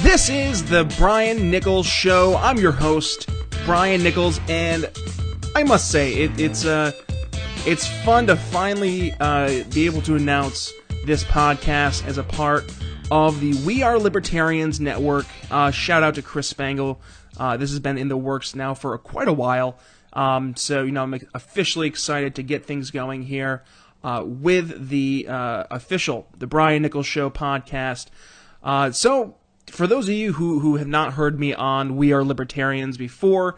This is the Brian Nichols Show. I'm your host, Brian Nichols, and I must say, it's fun to finally be able to announce this podcast as a part of the We Are Libertarians network. Shout out to Chris Spangle. This has been in the works now for quite a while. So, I'm officially excited to get things going here with the the Brian Nichols Show podcast. So, for those of you who have not heard me on We Are Libertarians before,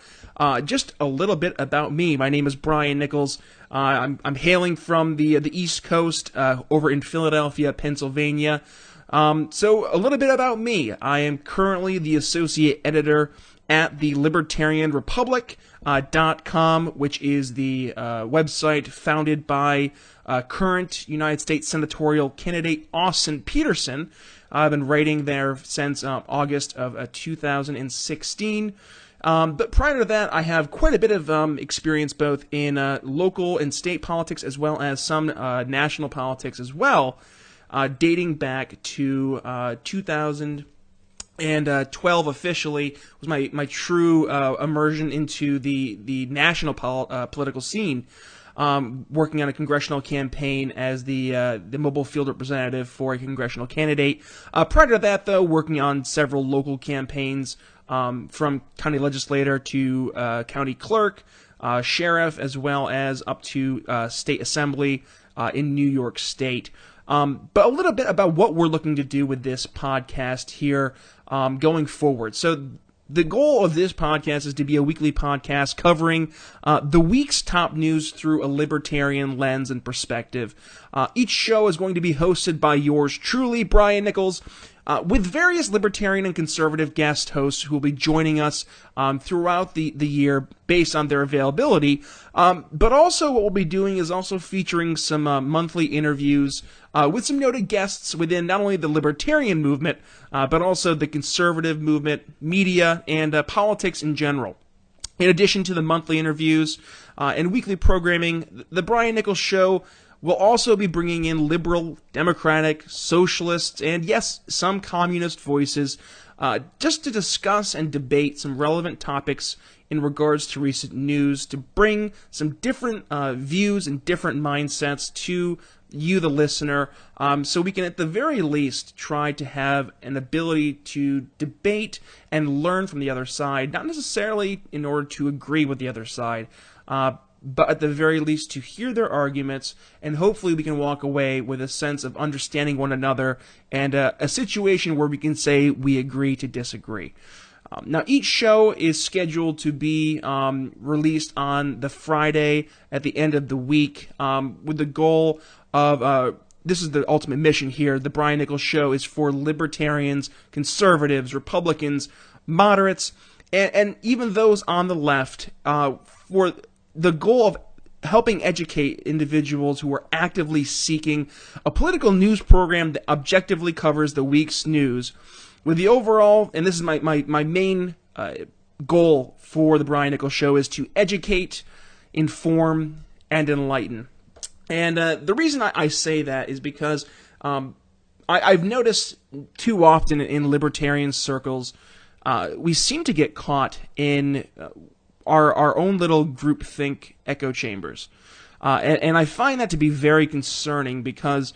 just a little bit about me. My name is Brian Nichols. I'm hailing from the East Coast over in Philadelphia, Pennsylvania. So, a little bit about me. I am currently the associate editor at the Libertarian Republic.com, which is the website founded by current United States senatorial candidate Austin Peterson. I've been writing there since August of 2016. But prior to that, I have quite a bit of experience both in local and state politics as well as some national politics as well, dating back to 2012 officially was my true immersion into the national political scene. Working on a congressional campaign as the mobile field representative for a congressional candidate. Prior to that, though, working on several local campaigns, from county legislator to county clerk, sheriff, as well as up to state assembly in New York State. But a little bit about what we're looking to do with this podcast here going forward. So the goal of this podcast is to be a weekly podcast covering the week's top news through a libertarian lens and perspective. Each show is going to be hosted by yours truly, Brian Nichols, with various libertarian and conservative guest hosts who will be joining us throughout the year based on their availability. But also what we'll be doing is also featuring some monthly interviews with some noted guests within not only the libertarian movement, but also the conservative movement, media, and politics in general. In addition to the monthly interviews and weekly programming, the Brian Nichols Show will also be bringing in liberal, democratic, socialists, and yes, some communist voices, just to discuss and debate some relevant topics in regards to recent news, to bring some different views and different mindsets to you, the listener, so we can at the very least try to have an ability to debate and learn from the other side, not necessarily in order to agree with the other side, but at the very least to hear their arguments, and hopefully we can walk away with a sense of understanding one another and a situation where we can say we agree to disagree. Now, each show is scheduled to be released on the Friday at the end of the week, with the goal of, this is the ultimate mission here, the Brian Nichols Show is for libertarians, conservatives, Republicans, moderates, and even those on the left, for the goal of helping educate individuals who are actively seeking a political news program that objectively covers the week's news, with the overall, and this is my main goal for the Brian Nichols Show, is to educate, inform, and enlighten. And the reason I say that is because I've noticed too often in libertarian circles, we seem to get caught in our own little groupthink echo chambers. And I find that to be very concerning because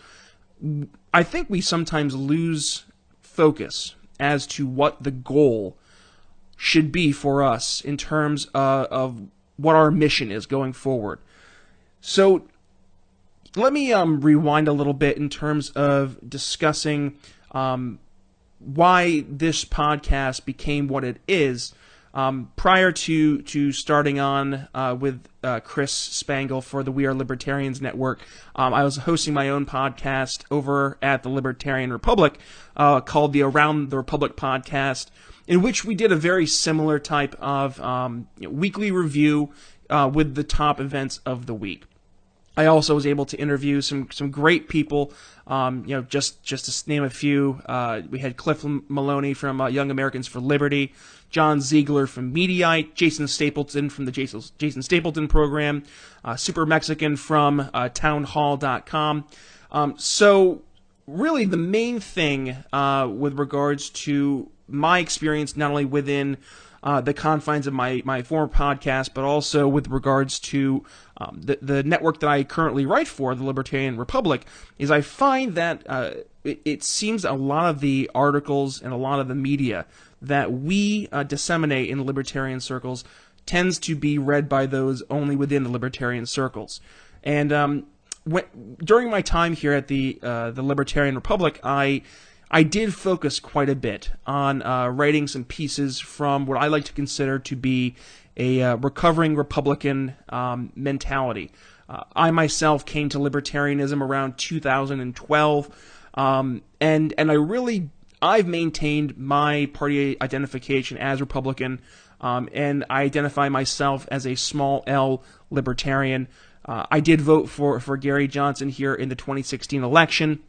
I think we sometimes lose focus as to what the goal should be for us in terms of what our mission is going forward. So let me rewind a little bit in terms of discussing why this podcast became what it is. Prior to starting on with Chris Spangle for the We Are Libertarians network, I was hosting my own podcast over at the Libertarian Republic called the Around the Republic podcast, in which we did a very similar type of weekly review with the top events of the week. I also was able to interview some great people, just to name a few. We had Cliff Maloney from Young Americans for Liberty, John Ziegler from Mediaite, Jason Stapleton from the Jason Stapleton program, Super Mexican from townhall.com. So really the main thing with regards to my experience, not only within the confines of my former podcast, but also with regards to the network that I currently write for, the Libertarian Republic, is I find that it seems a lot of the articles and a lot of the media that we disseminate in libertarian circles tends to be read by those only within the libertarian circles. And during my time here at the Libertarian Republic, I did focus quite a bit on writing some pieces from what I like to consider to be a recovering Republican mentality. I myself came to libertarianism around 2012, and I've maintained my party identification as Republican, and I identify myself as a small L libertarian. I did vote for Gary Johnson here in the 2016 election.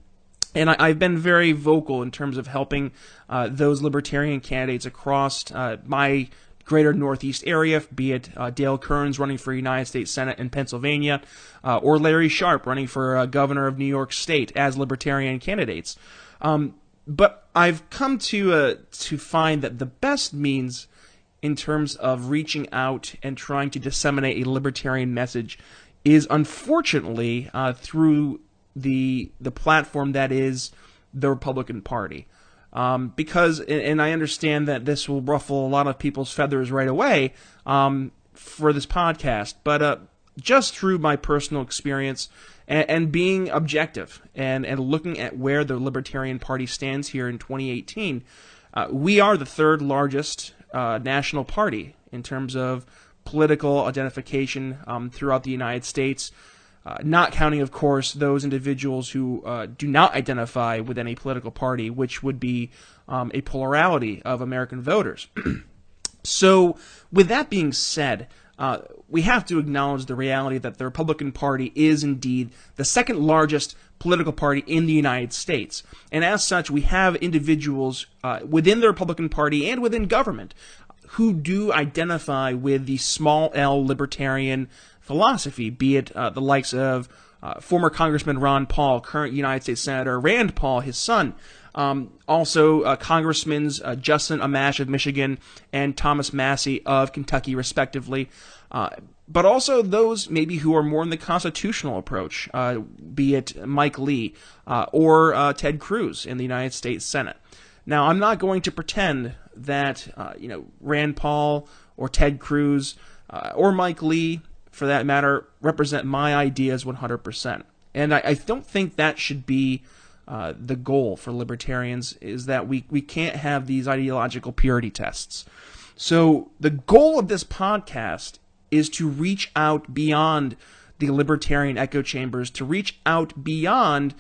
And I've been very vocal in terms of helping those libertarian candidates across my greater Northeast area, be it Dale Kearns running for United States Senate in Pennsylvania, or Larry Sharpe running for governor of New York State as libertarian candidates. But I've come to find that the best means in terms of reaching out and trying to disseminate a libertarian message is unfortunately through the platform that is the Republican Party. Because, and I understand that this will ruffle a lot of people's feathers right away for this podcast, but just through my personal experience and being objective and looking at where the Libertarian Party stands here in 2018, we are the third largest national party in terms of political identification throughout the United States. Not counting, of course, those individuals who do not identify with any political party, which would be a plurality of American voters. So, with that being said, we have to acknowledge the reality that the Republican Party is indeed the second largest political party in the United States. And as such, we have individuals within the Republican Party and within government who do identify with the small L libertarian philosophy, be it the likes of former Congressman Ron Paul, current United States Senator Rand Paul, his son, also Congressmen Justin Amash of Michigan and Thomas Massey of Kentucky, respectively, but also those maybe who are more in the constitutional approach, be it Mike Lee or Ted Cruz in the United States Senate. Now, I'm not going to pretend that Rand Paul or Ted Cruz or Mike Lee, for that matter, represent my ideas 100%. And I don't think that should be the goal for libertarians, is that we can't have these ideological purity tests. So the goal of this podcast is to reach out beyond the libertarian echo chambers, to reach out beyond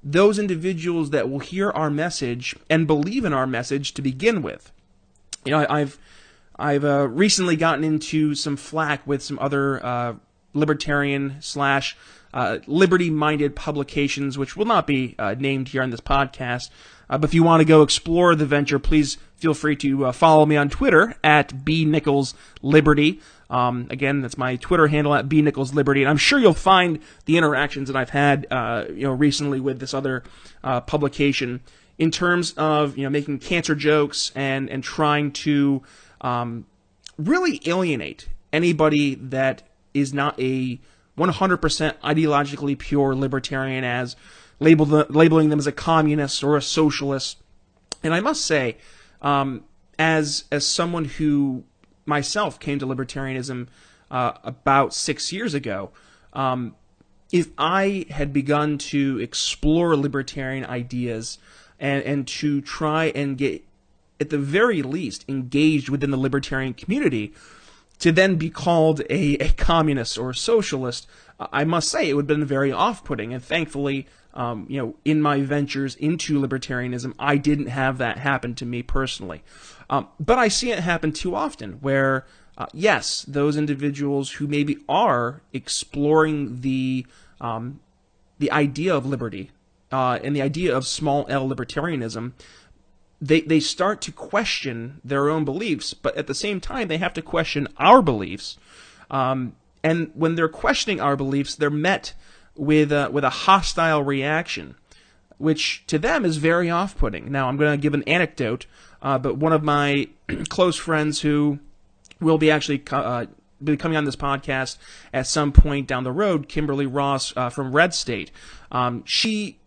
those individuals that will hear our message and believe in our message to begin with. I've recently gotten into some flack with some other libertarian / liberty-minded publications, which will not be named here on this podcast. But if you want to go explore the venture, please feel free to follow me on Twitter at bnicholsliberty. Again, that's my Twitter handle at bnicholsliberty, and I'm sure you'll find the interactions that I've had, recently with this other publication in terms of making cancer jokes and trying to really alienate anybody that is not a 100% ideologically pure libertarian, as labeling them as a communist or a socialist. And I must say, as someone who myself came to libertarianism about 6 years ago, if I had begun to explore libertarian ideas and to try and get, at the very least, engaged within the libertarian community, to then be called a communist or a socialist, I must say it would have been very off-putting. And thankfully, in my ventures into libertarianism, I didn't have that happen to me personally. But I see it happen too often, where, yes, those individuals who maybe are exploring the idea of liberty and the idea of small L libertarianism, they start to question their own beliefs, but at the same time, they have to question our beliefs. And when they're questioning our beliefs, they're met with a hostile reaction. which to them is very off-putting. Now, I'm going to give an anecdote, but one of my close friends who will be actually be coming on this podcast at some point down the road, Kimberly Ross from Red State, she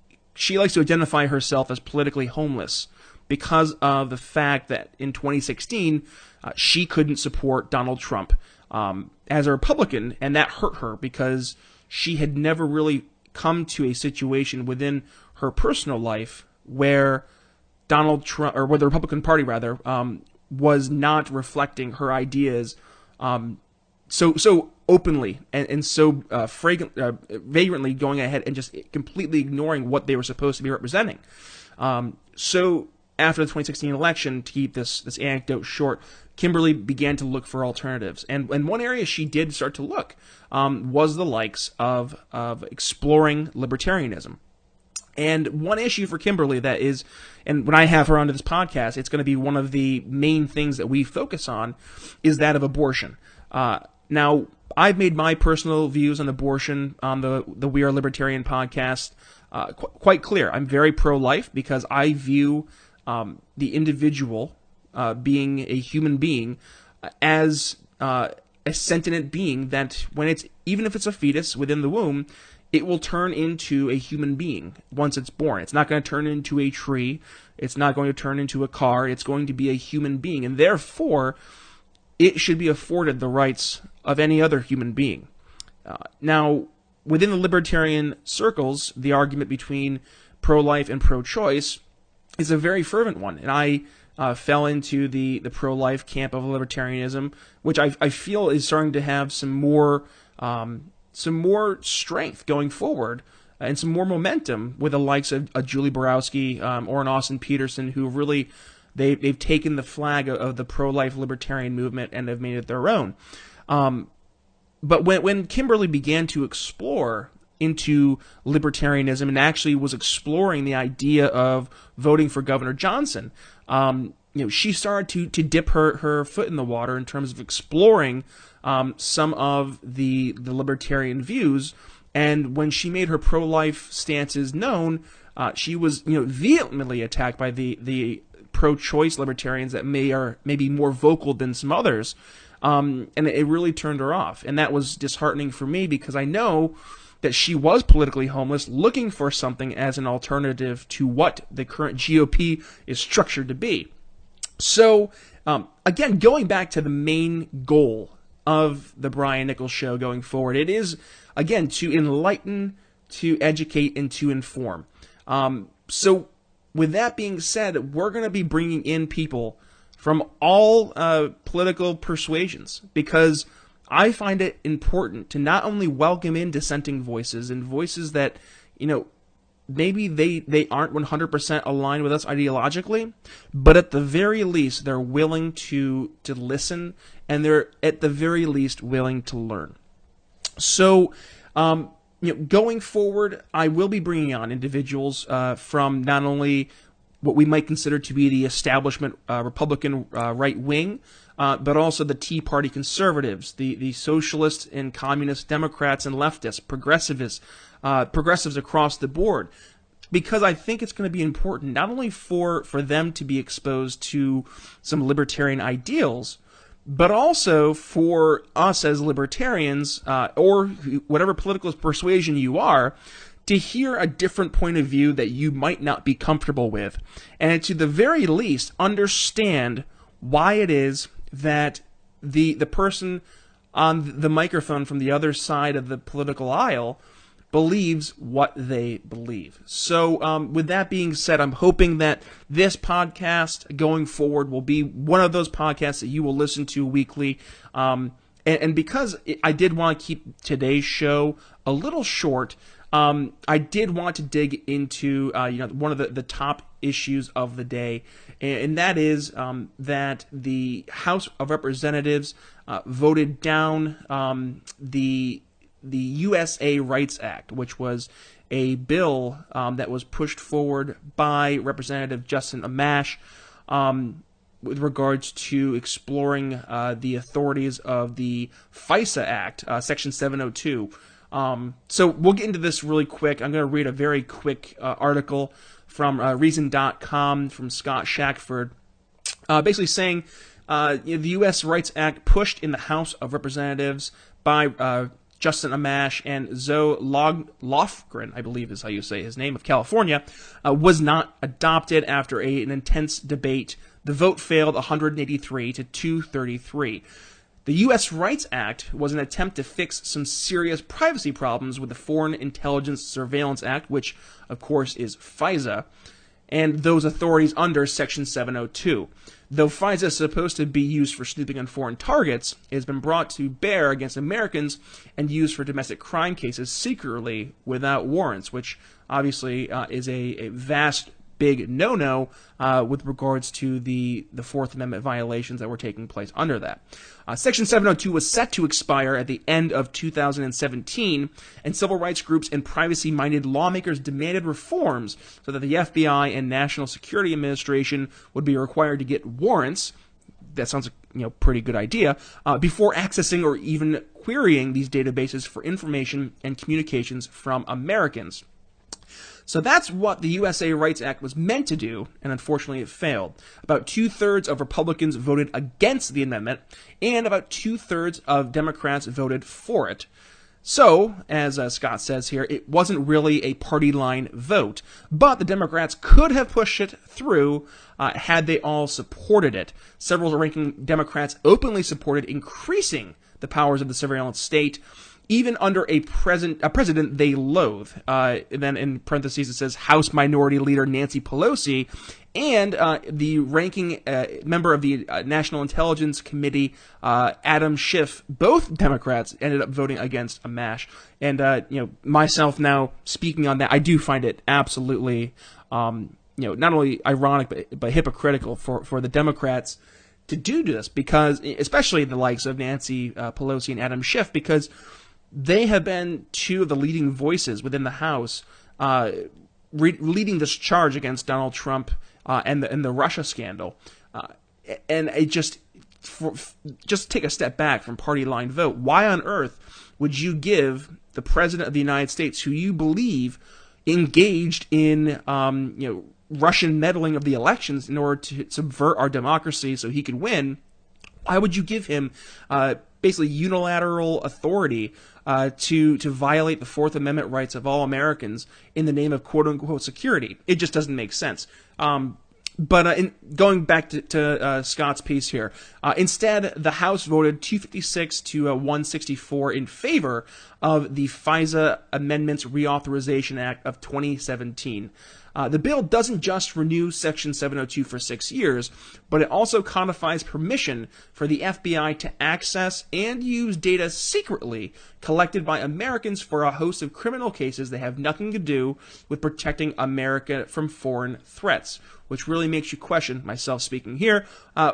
likes to identify herself as politically homeless because of the fact that in 2016 she couldn't support Donald Trump as a Republican, and that hurt her because she had never really come to a situation within her personal life where Donald Trump, or where the Republican Party rather, was not reflecting her ideas so openly and so vagrantly going ahead and just completely ignoring what they were supposed to be representing. So after the 2016 election, to keep this anecdote short, Kimberly began to look for alternatives. And one area she did start to look was the likes of exploring libertarianism. And one issue for Kimberly that is, and when I have her onto this podcast, it's going to be one of the main things that we focus on, is that of abortion. Now, I've made my personal views on abortion on the We Are Libertarian podcast quite clear. I'm very pro-life because I view the individual being a human being as a sentient being that even if it's a fetus within the womb, it will turn into a human being once it's born. It's not going to turn into a tree. It's not going to turn into a car. It's going to be a human being. And therefore, it should be afforded the rights of any other human being. Now, within the libertarian circles, the argument between pro-life and pro-choice is a very fervent one. And I fell into the pro-life camp of libertarianism, which I feel is starting to have some more strength going forward and some more momentum with the likes of Julie Borowski or an Austin Peterson, who really they've taken the flag of the pro-life libertarian movement and have made it their own. But when Kimberly began to explore into libertarianism and actually was exploring the idea of voting for Governor Johnson, she started to dip her foot in the water in terms of exploring some of the libertarian views. And when she made her pro-life stances known, she was vehemently attacked by the pro-choice libertarians that may be more vocal than some others. And it really turned her off. And that was disheartening for me because I know that she was politically homeless, looking for something as an alternative to what the current GOP is structured to be. So, again, going back to the main goal of the Brian Nichols Show going forward, it is, again, to enlighten, to educate, and to inform. So, with that being said, we're going to be bringing in people from all political persuasions because I find it important to not only welcome in dissenting voices and voices that, maybe they aren't 100% aligned with us ideologically, but at the very least, they're willing to listen, and they're at the very least willing to learn. So, going forward, I will be bringing on individuals from not only what we might consider to be the establishment Republican right wing, but also the Tea Party conservatives, the socialist and communist Democrats and leftists, progressives across the board, because I think it's going to be important not only for them to be exposed to some libertarian ideals, but also for us as libertarians, or whatever political persuasion you are, to hear a different point of view that you might not be comfortable with, and to the very least understand why it is that the person on the microphone from the other side of the political aisle believes what they believe. So with that being said, I'm hoping that this podcast going forward will be one of those podcasts that you will listen to weekly. And because I did want to keep today's show a little short, I did want to dig into one of the top issues of the day, and that is that the House of Representatives voted down the USA Rights Act, which was a bill that was pushed forward by Representative Justin Amash with regards to exploring the authorities of the FISA Act, Section 702. So we'll get into this really quick. I'm going to read a very quick article from Reason.com from Scott Shackford, basically saying the U.S. Rights Act pushed in the House of Representatives by Justin Amash and Zoe Lofgren, I believe is how you say his name, of California, was not adopted after an intense debate. The vote failed 183 to 233. The U.S. Rights Act was an attempt to fix some serious privacy problems with the Foreign Intelligence Surveillance Act, which, of course, is FISA, and those authorities under Section 702. Though FISA is supposed to be used for snooping on foreign targets, it has been brought to bear against Americans and used for domestic crime cases secretly without warrants, which obviously is a vast, big no-no with regards to the Fourth Amendment violations that were taking place under that. Section 702 was set to expire at the end of 2017, and civil rights groups and privacy-minded lawmakers demanded reforms so that the FBI and National Security Administration would be required to get warrants. That sounds like pretty good idea, before accessing or even querying these databases for information and communications from Americans. So that's what the USA Rights Act was meant to do, and unfortunately it failed. About 2/3 of Republicans voted against the amendment, and about 2/3 of Democrats voted for it. So, as Scott says here, it wasn't really a party line vote, but the Democrats could have pushed it through had they all supported it. Several ranking Democrats openly supported increasing the powers of the surveillance state, even under a president they loathe. And then in parentheses it says House Minority Leader Nancy Pelosi and the ranking member of the National Intelligence Committee, Adam Schiff, both Democrats, ended up voting against Amash. And myself now speaking on that, I do find it absolutely not only ironic but hypocritical for the Democrats to do this, because especially the likes of Nancy Pelosi and Adam Schiff, because they have been two of the leading voices within the House leading this charge against Donald Trump and the Russia scandal. And it just take a step back from party line vote. Why on earth would you give the President of the United States, who you believe engaged in Russian meddling of the elections in order to subvert our democracy so he could win, why would you give him basically unilateral authority to violate the Fourth Amendment rights of all Americans in the name of quote-unquote security? It just doesn't make sense. But going back to Scott's piece here, instead, the House voted 256 to 164 in favor of the FISA Amendments Reauthorization Act of 2017. The bill doesn't just renew Section 702 for 6 years, but it also codifies permission for the FBI to access and use data secretly collected by Americans for a host of criminal cases that have nothing to do with protecting America from foreign threats, which really makes you question, myself speaking here,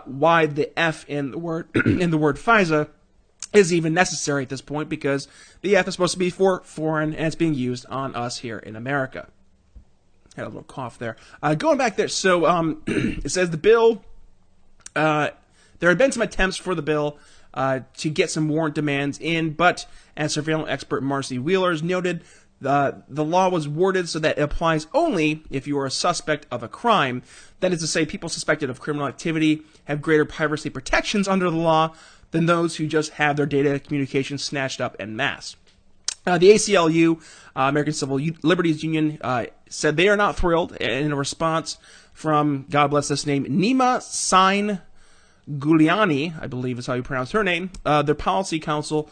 why the F in the word FISA is even necessary at this point, because the F is supposed to be for foreign, and it's being used on us here in America. Had a little cough there. Going back there, so it says the bill, there had been some attempts for the bill to get some warrant demands in, but as surveillance expert Marcy Wheeler's noted, the law was worded so that it applies only if you are a suspect of a crime. That is to say, people suspected of criminal activity have greater privacy protections under the law than those who just have their data communications snatched up en masse. The ACLU, American Civil Liberties Union, said they are not thrilled. In a response from, God bless this name, Nima Sain Guliani, I believe is how you pronounce her name, their policy council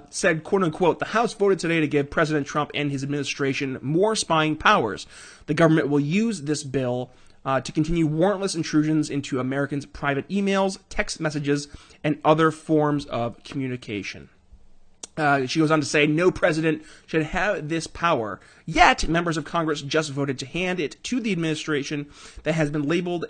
said, quote unquote, the House voted today to give President Trump and his administration more spying powers. The government will use this bill to continue warrantless intrusions into Americans' private emails, text messages, and other forms of communication. She goes on to say, no president should have this power. Yet, members of Congress just voted to hand it to the administration that has been labeled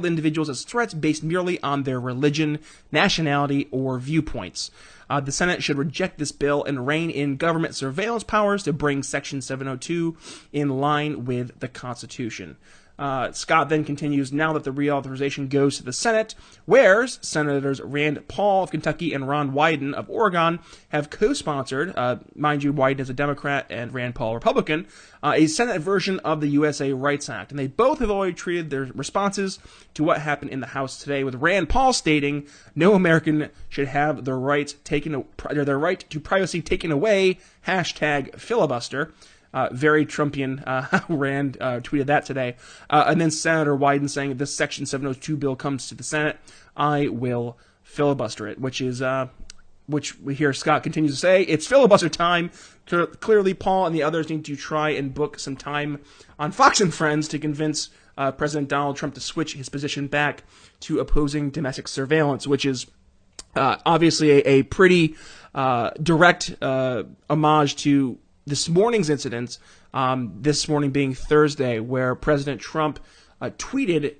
individuals as threats based merely on their religion, nationality, or viewpoints. The Senate should reject this bill and rein in government surveillance powers to bring Section 702 in line with the Constitution. Scott then continues, now that the reauthorization goes to the Senate, where Senators Rand Paul of Kentucky and Ron Wyden of Oregon have co-sponsored, mind you, Wyden is a Democrat and Rand Paul a Republican, a Senate version of the USA Rights Act. And they both have already treated their responses to what happened in the House today, with Rand Paul stating, no American should have their right to privacy taken away, #filibuster. Very Trumpian. Rand tweeted that today. And then Senator Wyden saying, if this Section 702 bill comes to the Senate, I will filibuster it, which we hear Scott continues to say, it's filibuster time. Clearly, Paul and the others need to try and book some time on Fox and Friends to convince President Donald Trump to switch his position back to opposing domestic surveillance, which is obviously a pretty direct homage to this morning's incidents, this morning being Thursday, where President Trump tweeted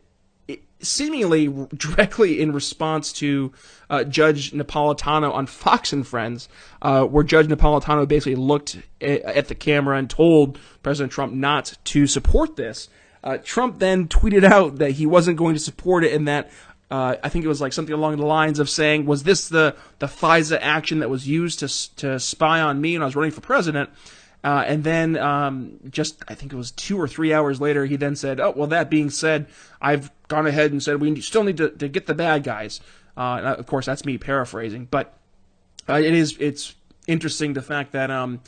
seemingly directly in response to Judge Napolitano on Fox and Friends, where Judge Napolitano basically looked at the camera and told President Trump not to support this. Trump then tweeted out that he wasn't going to support it, and that I think it was like something along the lines of saying, was this the FISA action that was used to spy on me when I was running for president? And then I think it was 2 or 3 hours later, he then said, oh, well, that being said, I've gone ahead and said we still need to get the bad guys. Of course, that's me paraphrasing. But it's interesting the fact that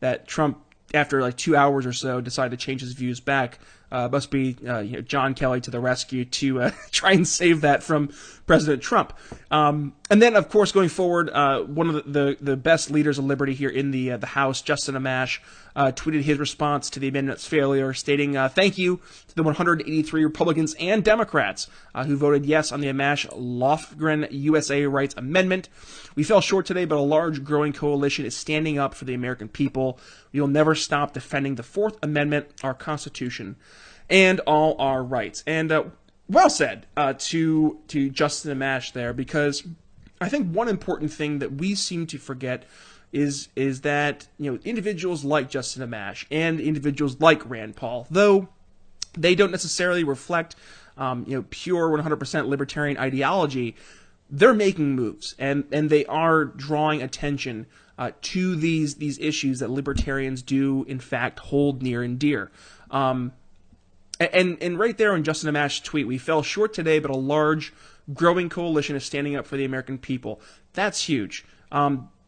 that Trump, after like 2 hours or so, decided to change his views back. Must be John Kelly to the rescue to try and save that from President Trump. And then, of course, going forward, one of the best leaders of liberty here in the House, Justin Amash, tweeted his response to the amendment's failure, stating, thank you to the 183 Republicans and Democrats who voted yes on the Amash-Lofgren USA Rights Amendment. We fell short today, but a large growing coalition is standing up for the American people. We will never stop defending the Fourth Amendment, our Constitution, and all our rights. And well said to Justin Amash there, because I think one important thing that we seem to forget is that individuals like Justin Amash and individuals like Rand Paul, though they don't necessarily reflect pure 100% libertarian ideology, they're making moves, and they are drawing attention to these issues that libertarians do in fact hold near and dear. And right there on Justin Amash's tweet, we fell short today, but a large, growing coalition is standing up for the American people. That's huge,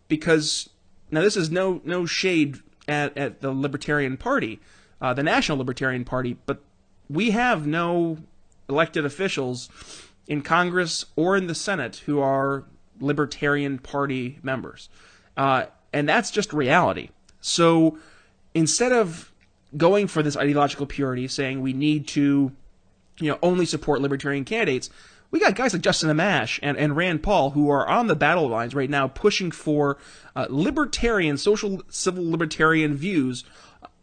because now this is no shade at the Libertarian Party, the National Libertarian Party, but we have no elected officials in Congress or in the Senate who are Libertarian Party members, and that's just reality. So instead of going for this ideological purity, saying we need to, only support libertarian candidates, we got guys like Justin Amash and Rand Paul who are on the battle lines right now pushing for libertarian, social, civil libertarian views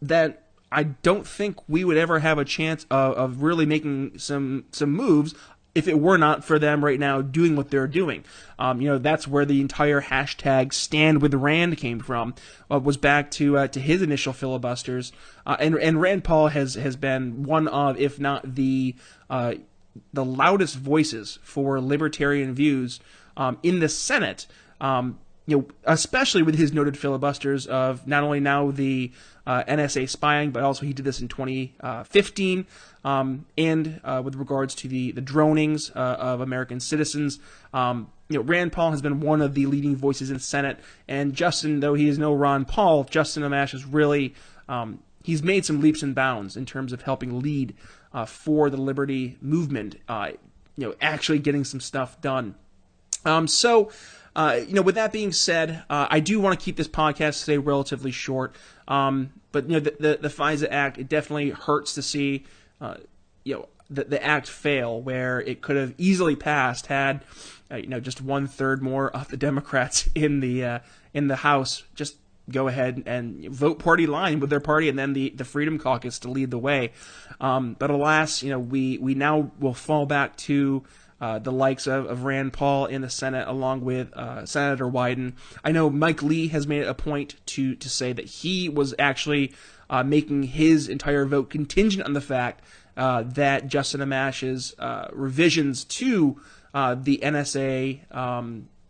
that I don't think we would ever have a chance of really making some moves if it were not for them right now doing what they're doing. That's where the entire hashtag Stand With Rand came from, was back to his initial filibusters. And Rand Paul has been one of, if not the loudest voices for libertarian views in the Senate, especially with his noted filibusters of not only now the NSA spying, but also he did this in 2015, and with regards to the dronings of American citizens. Rand Paul has been one of the leading voices in the Senate, and Justin, though he is no Ron Paul, Justin Amash is really, he's made some leaps and bounds in terms of helping lead for the liberty movement, actually getting some stuff done. With that being said, I do want to keep this podcast today relatively short. But the FISA Act, it definitely hurts to see, the act fail, where it could have easily passed had, just 1/3 more of the Democrats in the House just go ahead and vote party line with their party, and then the Freedom Caucus to lead the way. But alas, we now will fall back to the likes of Rand Paul in the Senate, along with Senator Wyden. I know Mike Lee has made it a point to say that he was actually making his entire vote contingent on the fact that Justin Amash's revisions to the NSA,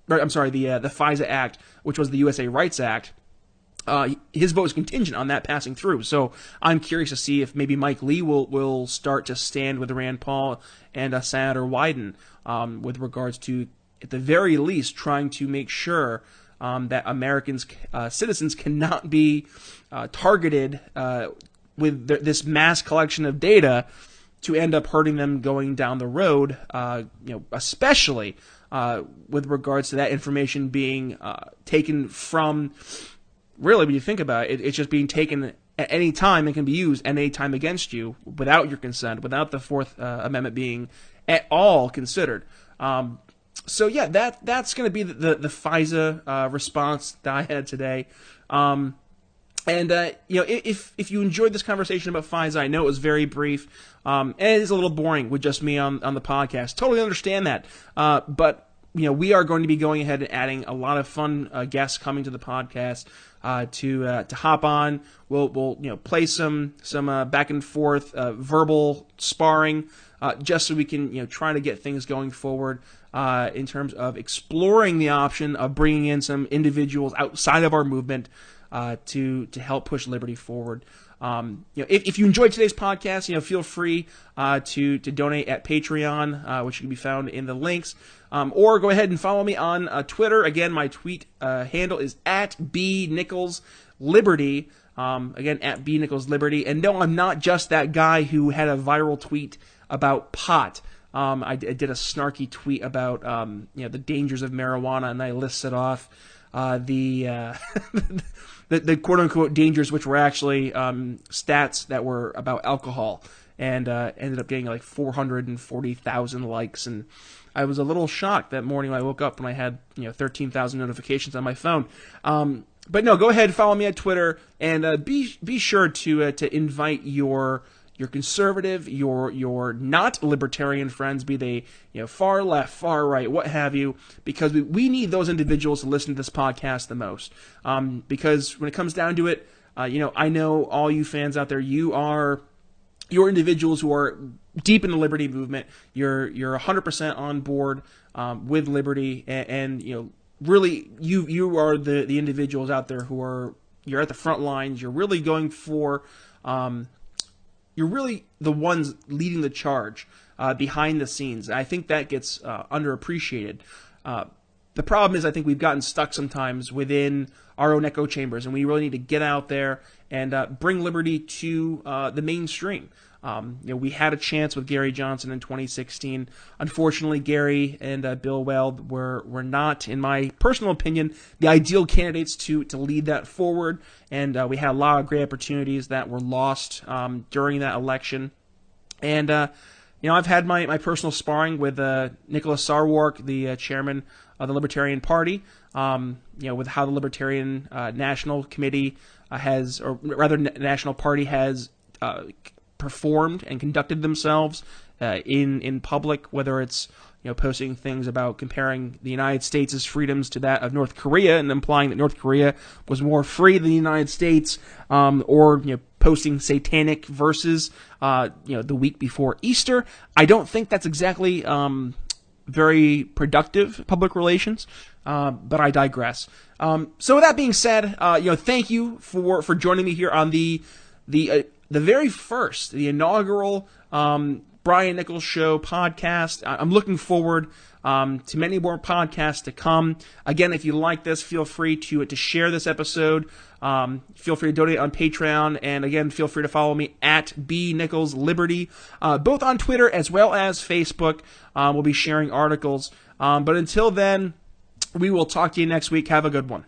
the FISA Act, which was the USA Rights Act, his vote is contingent on that passing through. So I'm curious to see if maybe Mike Lee will start to stand with Rand Paul and Senator Wyden with regards to, at the very least, trying to make sure that Americans, citizens, cannot be targeted with this mass collection of data to end up hurting them going down the road. Especially with regards to that information being taken from. Really, when you think about it, it's just being taken at any time and can be used at any time against you without your consent, without the Fourth Amendment being at all considered. So yeah, that's going to be the FISA response that I had today. If you enjoyed this conversation about FISA, I know it was very brief, and it is a little boring with just me on the podcast. Totally understand that, but we are going to be going ahead and adding a lot of fun guests coming to the podcast to hop on. We'll play some back and forth verbal sparring just so we can try to get things going forward in terms of exploring the option of bringing in some individuals outside of our movement to help push liberty forward. If you enjoyed today's podcast, feel free to donate at Patreon, which can be found in the links, or go ahead and follow me on Twitter. Again, my tweet handle is at @BNicholsLiberty. Again, at @BNicholsLiberty. And no, I'm not just that guy who had a viral tweet about pot. I did a snarky tweet about the dangers of marijuana, and I listed off the quote-unquote dangers, which were actually stats that were about alcohol, and ended up getting like 440,000 likes. And I was a little shocked that morning when I woke up and I had 13,000 notifications on my phone. But no, go ahead, follow me on Twitter, and be sure to invite your conservative, your not libertarian friends, be they far left, far right, what have you, because we need those individuals to listen to this podcast the most. Because when it comes down to it, I know all you fans out there, you're individuals who are deep in the liberty movement. You're 100% on board with liberty, and really you are the individuals out there you're at the front lines. You're really going for. You're really the ones leading the charge behind the scenes. I think that gets underappreciated. The problem is I think we've gotten stuck sometimes within our own echo chambers, and we really need to get out there and bring liberty to the mainstream. We had a chance with Gary Johnson in 2016. Unfortunately, Gary and Bill Weld were not, in my personal opinion, the ideal candidates to lead that forward. And we had a lot of great opportunities that were lost during that election. And I've had my personal sparring with Nicholas Sarwark, the chairman of the Libertarian Party. With how the Libertarian National Committee National Party has performed and conducted themselves in public, whether it's posting things about comparing the United States' freedoms to that of North Korea and implying that North Korea was more free than the United States, or posting satanic verses the week before Easter. I don't think that's exactly very productive public relations, but I digress. So with that being said, thank you for joining me here on the very first, the inaugural Brian Nichols Show podcast. I'm looking forward to many more podcasts to come. Again, if you like this, feel free to share this episode. Feel free to donate on Patreon, and again, feel free to follow me at @BNicholsLiberty, both on Twitter as well as Facebook. We'll be sharing articles. But until then, we will talk to you next week. Have a good one.